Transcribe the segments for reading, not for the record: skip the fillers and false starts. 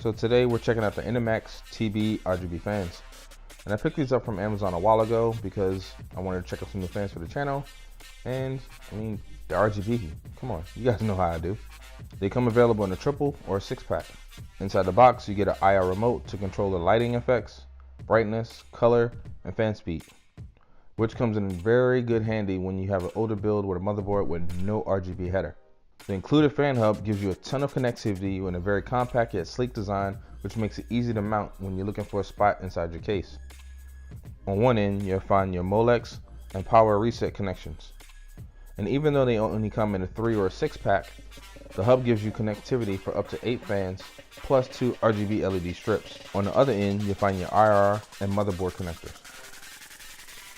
So today we're checking out the Enermax T.B RGB fans, and I picked these up from Amazon a while ago because I wanted to check out some new fans for the channel. And I mean, the RGB, come on, you guys know how I do. They come available in a triple or a 6-pack. Inside the box you get an IR remote to control the lighting effects, brightness, color, and fan speed, which comes in very good handy when you have an older build with a motherboard with no RGB header. The included fan hub gives you a ton of connectivity in a very compact yet sleek design, which makes it easy to mount when you're looking for a spot inside your case. On one end, you'll find your Molex and power reset connections. And even though they only come in a 3 or a 6-pack, the hub gives you connectivity for up to 8 fans, plus 2 RGB LED strips. On the other end, you'll find your IR and motherboard connectors.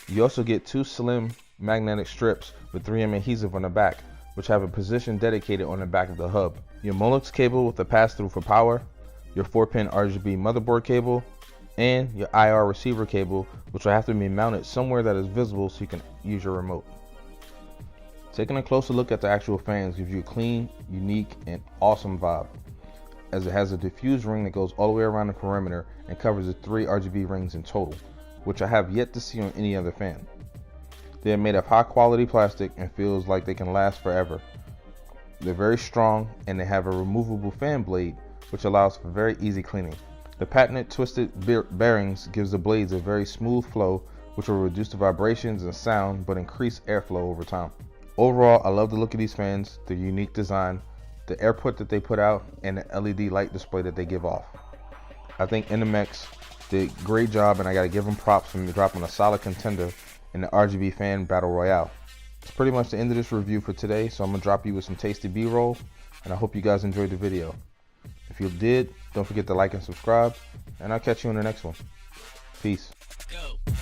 You also get 2 slim magnetic strips with 3M adhesive on the back, which have a position dedicated on the back of the hub. Your Molex cable with a pass-through for power, your 4-pin RGB motherboard cable, and your IR receiver cable, which will have to be mounted somewhere that is visible so you can use your remote. Taking a closer look at the actual fans gives you a clean, unique, and awesome vibe, as it has a diffuse ring that goes all the way around the perimeter and covers the 3 RGB rings in total, which I have yet to see on any other fan. They are made of high quality plastic and feels like they can last forever. They're very strong and they have a removable fan blade, which allows for very easy cleaning. The patented twisted bearings gives the blades a very smooth flow, which will reduce the vibrations and sound but increase airflow over time. Overall, I love the look of these fans, the unique design, the airput that they put out, and the LED light display that they give off. I think Enermax did a great job, and I gotta give them props for dropping a solid contender in the RGB fan battle royale. It's pretty much the end of this review for today, so I'm gonna drop you with some tasty B-roll, and I hope you guys enjoyed the video. If you did, don't forget to like and subscribe, and I'll catch you in the next one. Peace. Go.